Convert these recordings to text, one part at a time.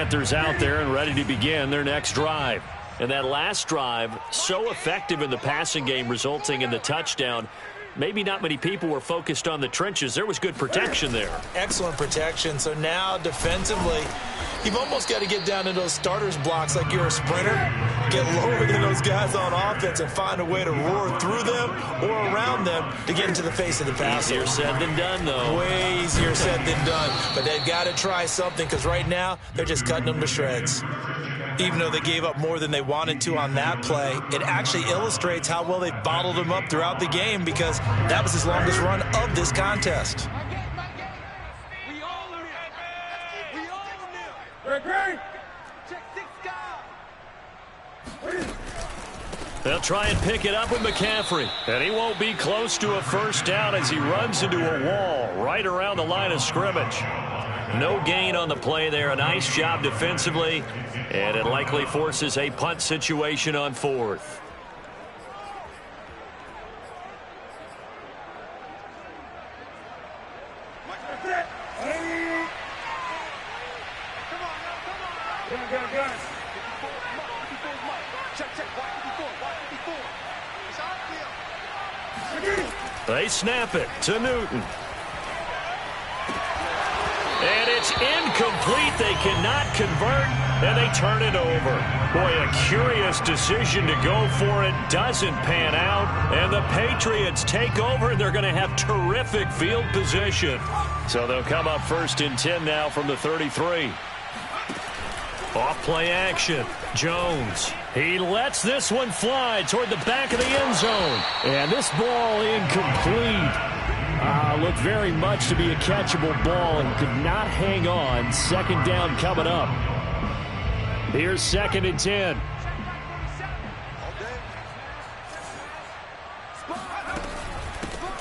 Panthers out there and ready to begin their next drive. And that last drive, so effective in the passing game, resulting in the touchdown. Maybe not many people were focused on the trenches. There was good protection there. Excellent protection. So now defensively, you've almost got to get down to those starters blocks like you're a sprinter. Get lower than those guys on offense and find a way to roar through them or around them to get into the face of the passer. Easier said than done, though. Way easier said than done. But they've got to try something because right now they're just cutting them to shreds. Even though they gave up more than they wanted to on that play, it actually illustrates how well they bottled them up throughout the game because that was his longest run of this contest. They'll try and pick it up with McCaffrey. And he won't be close to a first down as he runs into a wall right around the line of scrimmage. No gain on the play there. A nice job defensively. And it likely forces a punt situation on fourth. They snap it to Newton. And it's incomplete. They cannot convert, and they turn it over. Boy, a curious decision to go for it. Doesn't pan out, and the Patriots take over, and they're going to have terrific field position. So they'll come up 1st and 10 now from the 33. Off play action. Jones. He lets this one fly toward the back of the end zone. And this ball incomplete. Looked very much to be a catchable ball and could not hang on. 2nd down coming up. Here's 2nd and 10.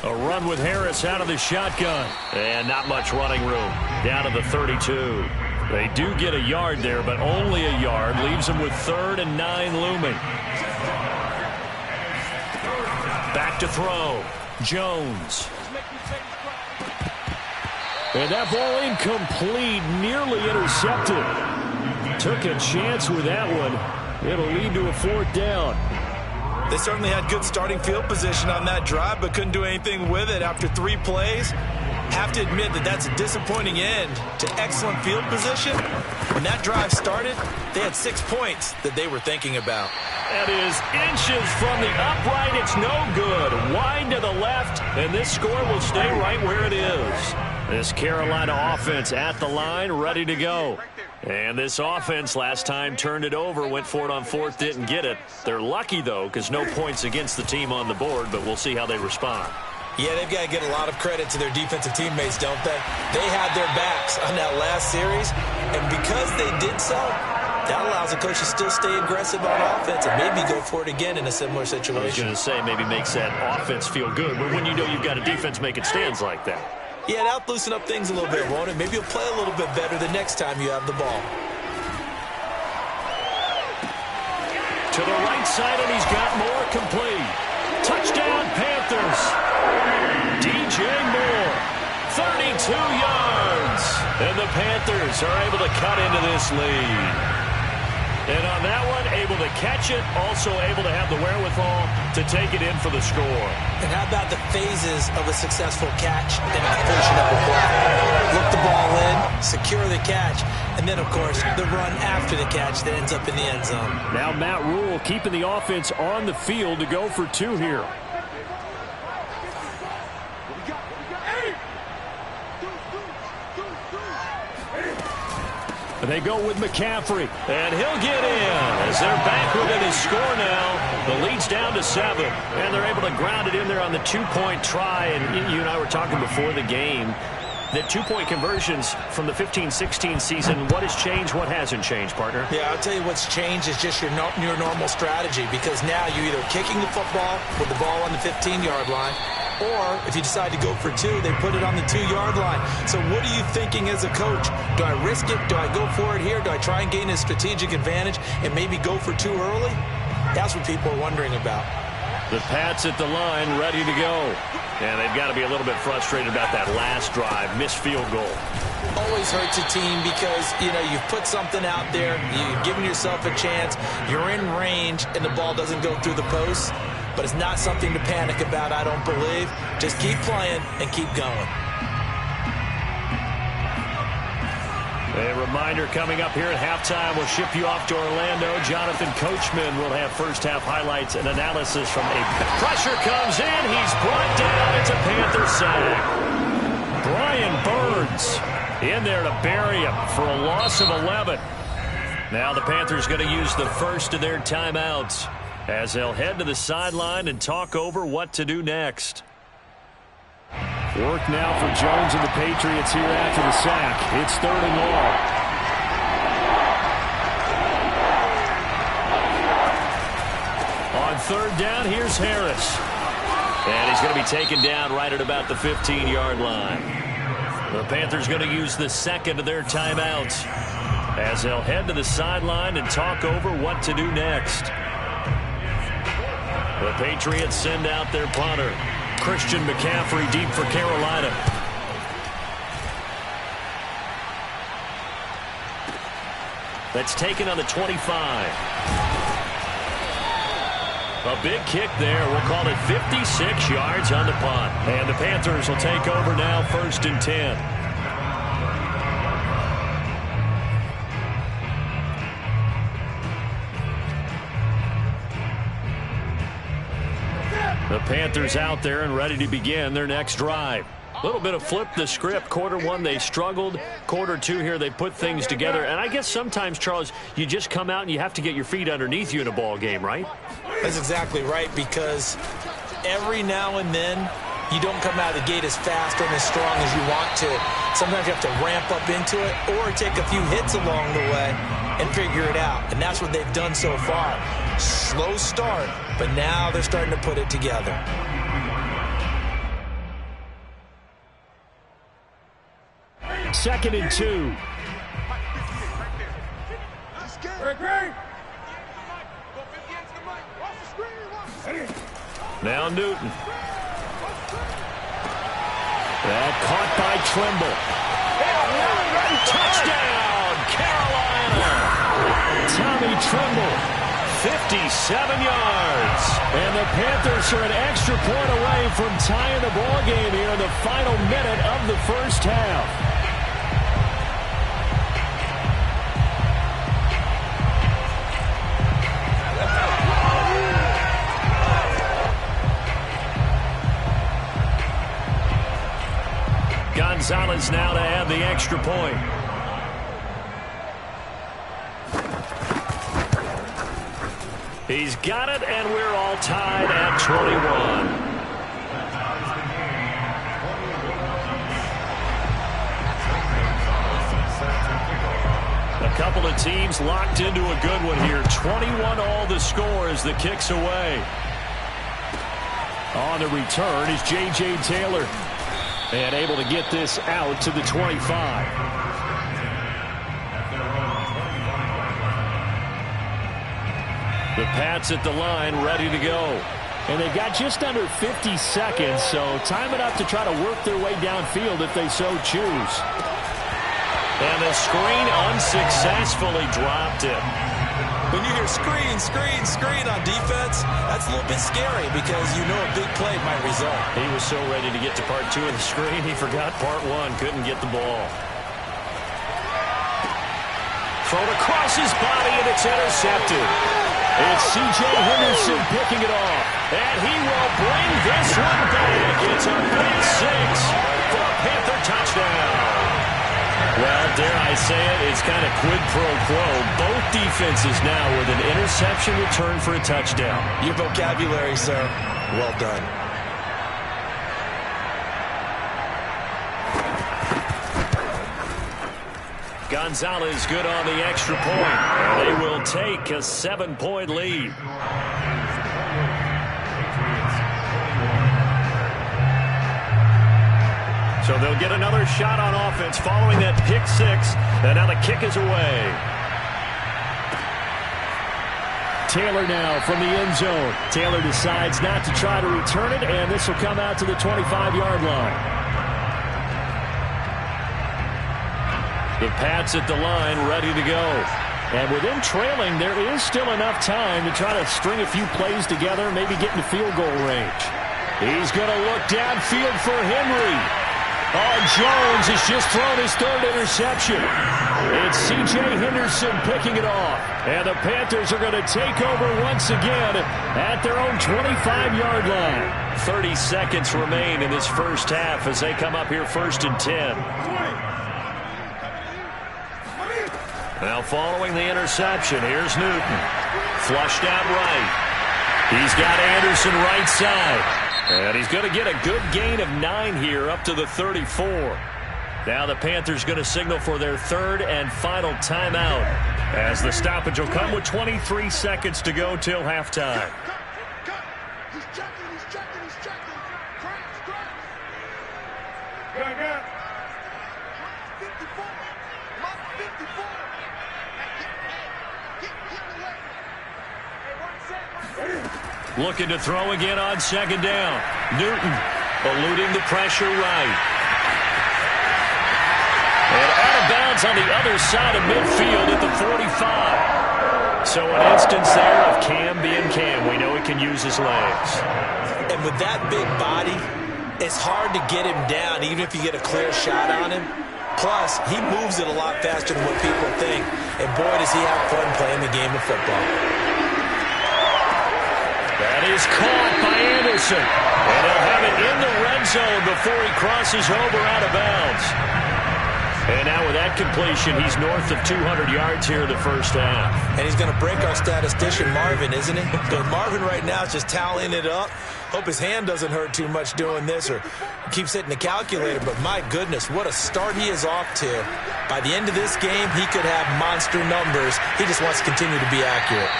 A run with Harris out of the shotgun. And not much running room. Down to the 32. They do get a yard there, but only a yard. Leaves them with 3rd and 9 looming. Back to throw. Jones. And that ball incomplete, nearly intercepted. Took a chance with that one. It'll lead to a 4th down. They certainly had good starting field position on that drive, but couldn't do anything with it after 3 plays. Have to admit that that's a disappointing end to excellent field position. When that drive started, they had 6 points that they were thinking about. That is inches from the upright. It's no good. Wide to the left, and this score will stay right where it is. This Carolina offense at the line, ready to go. And this offense last time turned it over, went for it on 4th, didn't get it. They're lucky, though, because no points against the team on the board, but we'll see how they respond. Yeah, they've got to get a lot of credit to their defensive teammates, don't they? They had their backs on that last series, and because they did so, that allows the coach to still stay aggressive on offense and maybe go for it again in a similar situation. I was going to say maybe makes that offense feel good, but when you know you've got a defense making stands like that. Yeah, that'll loosen up things a little bit, won't it? Maybe you'll play a little bit better the next time you have the ball. To the right side, and he's got more complete. Touchdown, Panthers. DJ Moore, 32 yards. And the Panthers are able to cut into this lead. And on that one, able to catch it, also able to have the wherewithal to take it in for the score. And how about the phases of a successful catch and completion of a play? Look the ball in, secure the catch, and then, of course, the run after the catch that ends up in the end zone. Now Matt Rule keeping the offense on the field to go for 2 here. They go with McCaffrey, and he'll get in as they're back within his score now. The lead's down to 7, and they're able to ground it in there on the 2-point try. And you and I were talking before the game that 2-point conversions from the 15-16 season, what has changed, what hasn't changed, partner? Yeah, I'll tell you what's changed is just your normal strategy, because now you're either kicking the football with the ball on the 15-yard line, or if you decide to go for 2, they put it on the 2-yard line. So what are you thinking as a coach? Do I risk it? Do I go for it here? Do I try and gain a strategic advantage and maybe go for 2 early? That's what people are wondering about. The Pats at the line, ready to go. And they've got to be a little bit frustrated about that last drive, missed field goal. always hurts a team because, you know, you've put something out there, you've given yourself a chance, you're in range, and the ball doesn't go through the post. But it's not something to panic about, I don't believe. Just keep playing and keep going. A reminder coming up here at halftime. We'll ship you off to Orlando. Jonathan Coachman will have first-half highlights and analysis from a pressure comes in. He's brought down. It's a Panther sack. Brian Burns in there to bury him for a loss of 11. Now the Panthers going to use the first of their timeouts as they'll head to the sideline and talk over what to do next. Work now for Jones and the Patriots here after the sack. It's 3rd and long. On 3rd down, here's Harris. And he's going to be taken down right at about the 15-yard line. The Panthers going to use the second of their timeouts as they'll head to the sideline and talk over what to do next. The Patriots send out their punter, Christian McCaffrey, deep for Carolina. That's taken on the 25. A big kick there. We'll call it 56 yards on the punt. And the Panthers will take over now, 1st and 10. The Panthers out there and ready to begin their next drive. A little bit of flip the script. Quarter 1, they struggled. Quarter 2 here, they put things together. And I guess sometimes, Charles, you just come out and you have to get your feet underneath you in a ball game, right? That's exactly right, because every now and then you don't come out of the gate as fast and as strong as you want to. Sometimes you have to ramp up into it or take a few hits along the way and figure it out. And that's what they've done so far. Slow start, but now they're starting to put it together. Second and 2. Now Newton. That caught by Trimble. Touchdown, Carolina. Tommy Trimble, 57 yards. And the Panthers are an extra point away from tying the ball game here in the final minute of the first half. Gonzalez now to add the extra point. He's got it, and we're all tied at 21. A couple of teams locked into a good one here. 21 all the score as the kick's away. On the return is J.J. Taylor. And able to get this out to the 25. The Pats at the line, ready to go. And they've got just under 50 seconds, so time enough to try to work their way downfield if they so choose. And the screen unsuccessfully dropped it. When you hear screen, screen, screen on defense, that's a little bit scary because you know a big play might result. He was so ready to get to part 2 of the screen, he forgot part 1, couldn't get the ball. Thrown across his body, and it's intercepted. It's C.J. Henderson picking it off. And he will bring this one back. It's a big 6 for a Panther touchdown. Well, dare I say it, it's kind of quid pro quo. Both defenses now with an interception return for a touchdown. Your vocabulary, sir. Well done. Gonzalez good on the extra point. They will take a 7-point lead. So they'll get another shot on offense following that pick 6. And now the kick is away. Taylor now from the end zone. Taylor decides not to try to return it, and this will come out to the 25-yard line. The Pats at the line, ready to go. And with them trailing, there is still enough time to try to string a few plays together, maybe get into field goal range. He's going to look downfield for Henry. Oh, Jones has just thrown his third interception. It's C.J. Henderson picking it off. And the Panthers are going to take over once again at their own 25-yard line. 30 seconds remain in this first half as they come up here first and 10. Now following the interception, here's Newton. Flushed out right. He's got Anderson right side. And he's going to get a good gain of 9 here up to the 34. Now the Panthers going to signal for their third and final timeout as the stoppage will come with 23 seconds to go till halftime. He's checking. Crash. Good. 54. Looking to throw again on second down. Newton eluding the pressure right. And out of bounds on the other side of midfield at the 45. So an instance there of Cam being Cam. We know he can use his legs. And with that big body, it's hard to get him down even if you get a clear shot on him. Plus, he moves it a lot faster than what people think. And boy, does he have fun playing the game of football. That is caught by Anderson. And he'll have it in the red zone before he crosses over out of bounds. And now with that completion, he's north of 200 yards here in the first half. And he's going to break our statistician, Marvin, isn't he? Because Marvin right now is just tallying it up. Hope his hand doesn't hurt too much doing this or keeps hitting the calculator. But my goodness, what a start he is off to. By the end of this game, he could have monster numbers. He just wants to continue to be accurate.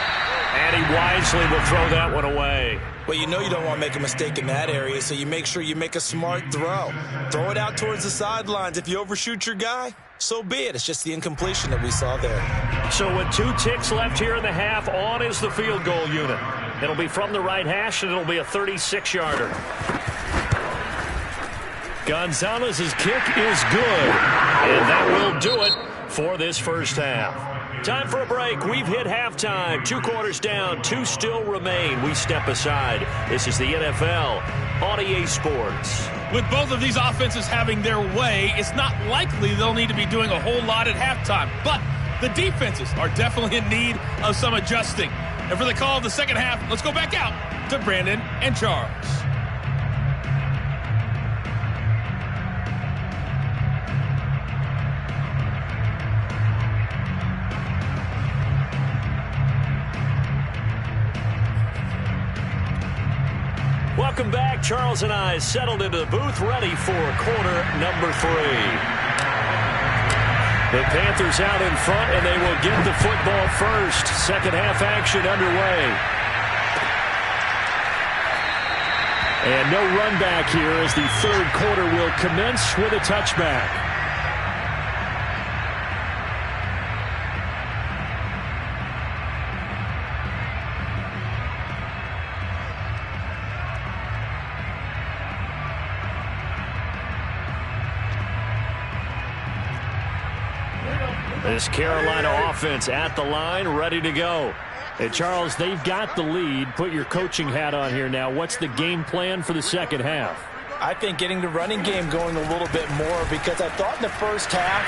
And he wisely will throw that one away. Well, you know you don't want to make a mistake in that area, so you make sure you make a smart throw. Throw it out towards the sidelines. If you overshoot your guy, so be it. It's just the incompletion that we saw there. So with 2 ticks left here in the half, on is the field goal unit. It'll be from the right hash, and it'll be a 36-yarder. Gonzalez's kick is good, and that will do it for this first half. Time for a break. We've hit halftime. 2 quarters down. 2 still remain. We step aside. This is the NFL on EA Sports. With both of these offenses having their way, it's not likely they'll need to be doing a whole lot at halftime. But the defenses are definitely in need of some adjusting. And for the call of the second half, let's go back out to Brandon and Charles. Welcome back. Charles and I settled into the booth, ready for quarter number 3. The Panthers out in front, and they will get the football first. Second half action underway. And no run back here as the third quarter will commence with a touchback. This Carolina offense at the line, ready to go. Hey, Charles, they've got the lead. Put your coaching hat on here now. What's the game plan for the second half? I think getting the running game going a little bit more because I thought in the first half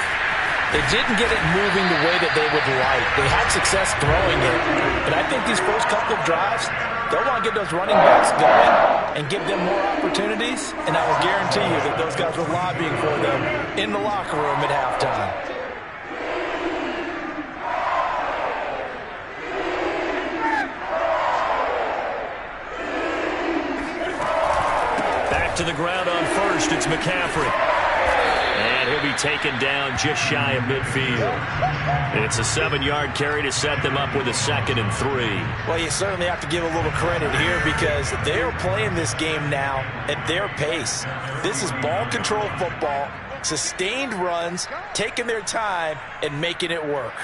they didn't get it moving the way that they would like. They had success throwing it, but I think these first couple of drives, they'll want to get those running backs going and give them more opportunities, and I will guarantee you that those guys were lobbying for them in the locker room at halftime. To the ground on first, it's McCaffrey. And he'll be taken down just shy of midfield. It's a 7-yard carry to set them up with a 2nd and 3. Well, you certainly have to give a little credit here because they're playing this game now at their pace. This is ball control football, sustained runs, taking their time, and making it work.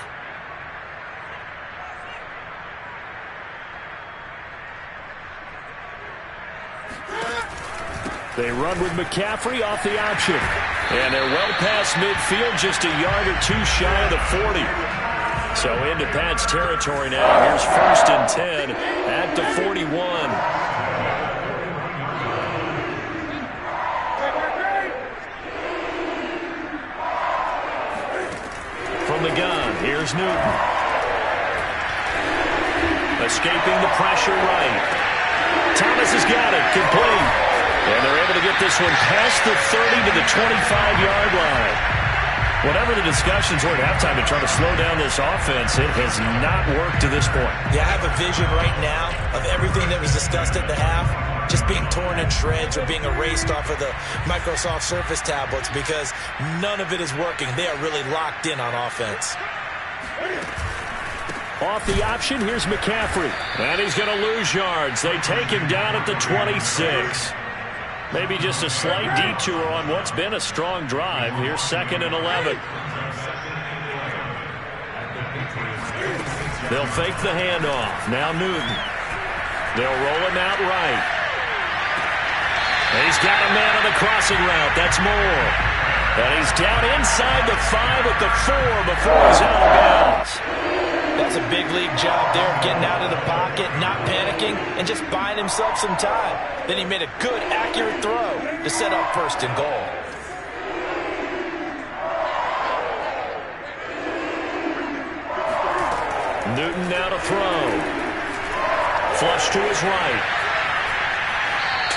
They run with McCaffrey off the option. And they're well past midfield, just a yard or two shy of the 40. So into Pat's territory now. Here's 1st and 10 at the 41. From the gun, here's Newton. Escaping the pressure right. Thomas has got it, complete. And they're able to get this one past the 30 to the 25-yard line. Whatever the discussions were at halftime to try to slow down this offense, it has not worked to this point. Yeah, I have a vision right now of everything that was discussed at the half just being torn in shreds or being erased off of the Microsoft Surface tablets because none of it is working. They are really locked in on offense. Off the option, here's McCaffrey. And he's going to lose yards. They take him down at the 26. Maybe just a slight detour on what's been a strong drive. Here's 2nd and 11. They'll fake the handoff. Now Newton. They'll roll him out right. And he's got a man on the crossing route. That's Moore. And he's down inside the 5 at the 4 before he's out of bounds. That's a big league job there of getting out of the pocket, not panicking, and just buying himself some time. Then he made a good, accurate throw to set up 1st and goal. Newton now to throw. Flush to his right.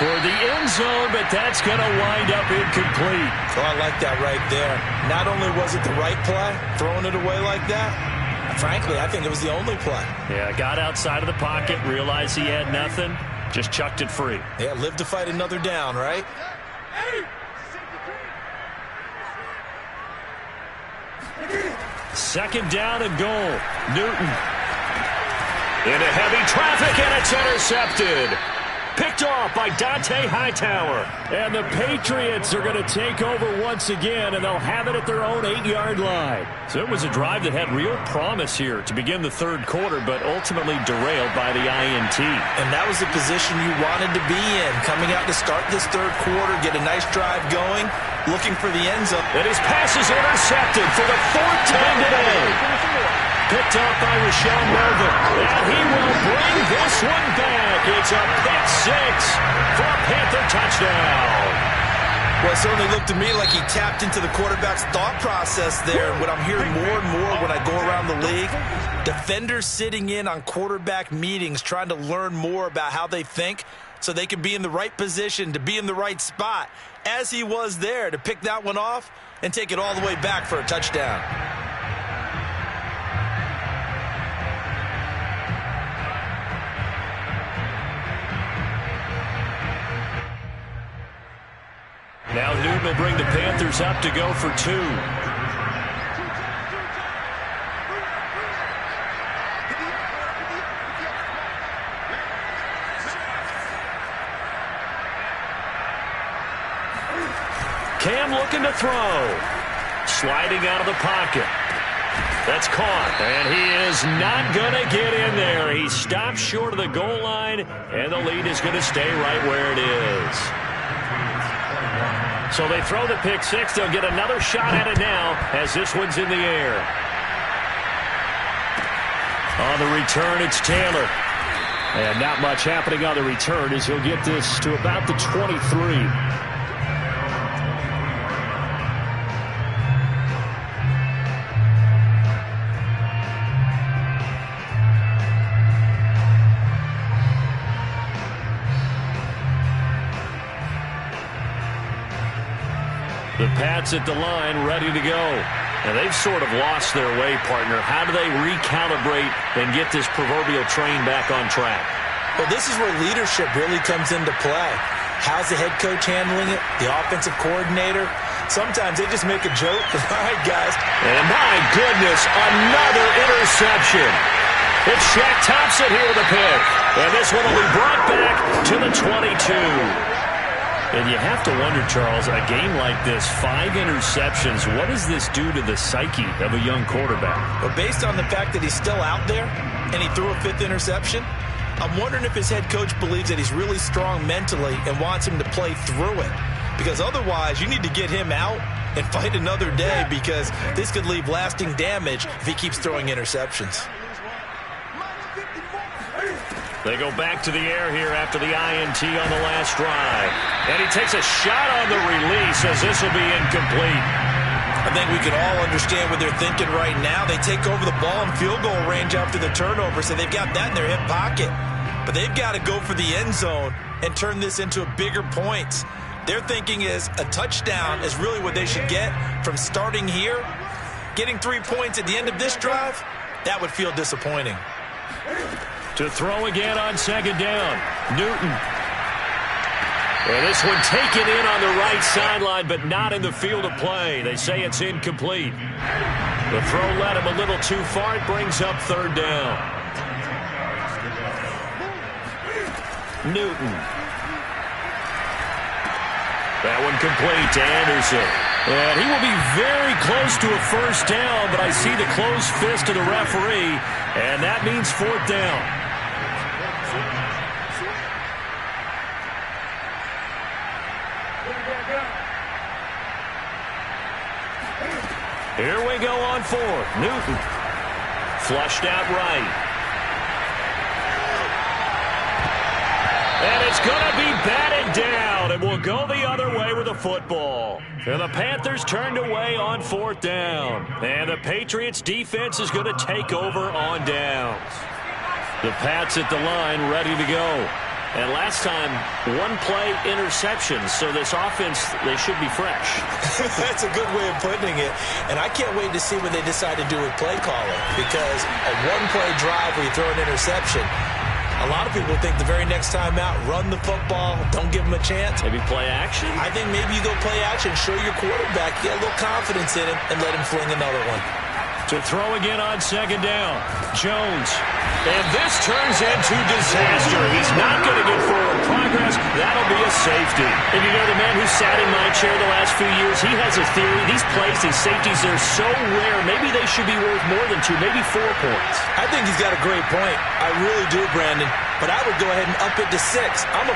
Toward the end zone, but that's going to wind up incomplete. Oh, I like that right there. Not only was it the right play, throwing it away like that, frankly, I think it was the only play. Yeah, got outside of the pocket, realized he had nothing, just chucked it free. Yeah, live to fight another down, right? Second down and goal. Newton. Into heavy traffic, and it's intercepted. Picked off by Dante Hightower. And the Patriots are going to take over once again, and they'll have it at their own 8-yard line. So it was a drive that had real promise here to begin the 3rd quarter, but ultimately derailed by the INT. And that was the position you wanted to be in, coming out to start this 3rd quarter, get a nice drive going, looking for the end zone. And his pass is intercepted for the 4th time today. Picked off by Rashawn Melvin. And he will bring this one back. It's a pick 6 for a Panther touchdown. Well, it certainly looked to me like he tapped into the quarterback's thought process there. And what I'm hearing more and more when I go around the league, defenders sitting in on quarterback meetings trying to learn more about how they think so they can be in the right position to be in the right spot, as he was there to pick that one off and take it all the way back for a touchdown. Now Newton will bring the Panthers up to go for 2. Cam looking to throw. Sliding out of the pocket. That's caught, and he is not going to get in there. He stops short of the goal line, and the lead is going to stay right where it is. So they throw the pick 6. They'll get another shot at it now as this one's in the air. On the return, it's Taylor. And not much happening on the return as he'll get this to about the 23. The Pats at the line, ready to go. And they've sort of lost their way, partner. How do they recalibrate and get this proverbial train back on track? Well, this is where leadership really comes into play. How's the head coach handling it? The offensive coordinator? Sometimes they just make a joke. All right, guys. And my goodness, another interception. It's Shaq Thompson here with a pick. And this one will be brought back to the 22. And you have to wonder, Charles, a game like this, 5 interceptions, what does this do to the psyche of a young quarterback? Well, based on the fact that he's still out there and he threw a 5th interception, I'm wondering if his head coach believes that he's really strong mentally and wants him to play through it. Because otherwise, you need to get him out and fight another day, because this could leave lasting damage if he keeps throwing interceptions. They go back to the air here after the INT on the last drive. And he takes a shot on the release as this will be incomplete. I think we can all understand what they're thinking right now. They take over the ball in field goal range after the turnover, so they've got that in their hip pocket. But they've got to go for the end zone and turn this into a bigger points. Their thinking is a touchdown is really what they should get from starting here. Getting 3 points at the end of this drive, that would feel disappointing. To throw again on second down, Newton. And this one taken in on the right sideline, but not in the field of play. They say it's incomplete. The throw led him a little too far. It brings up third down. Newton. That one complete to Anderson. And he will be very close to a first down, but I see the closed fist of the referee, and that means fourth down. Here we go on fourth. Newton. Flushed out right. And it's going to be batted down, and we'll go the other way with the football. And the Panthers turned away on fourth down. And the Patriots defense is going to take over on downs. The Pats at the line ready to go. And last time, one play interception, so this offense, they should be fresh. That's a good way of putting it. And I can't wait to see what they decide to do with play calling, because a one-play drive where you throw an interception, a lot of people think the very next time out, run the football, don't give them a chance. Maybe play action? I think maybe you go play action, show your quarterback, get a little confidence in him, and let him fling another one. To throw again on second down, Jones. And this turns into disaster. He's not going to get forward progress. That'll be a safety. And you know, the man who sat in my chair the last few years, he has a theory. These plays, these safeties, they're so rare. Maybe they should be worth more than 2, maybe 4 points. I think he's got a great point. I really do, Brandon. But I would go ahead and up it to 6. I'm a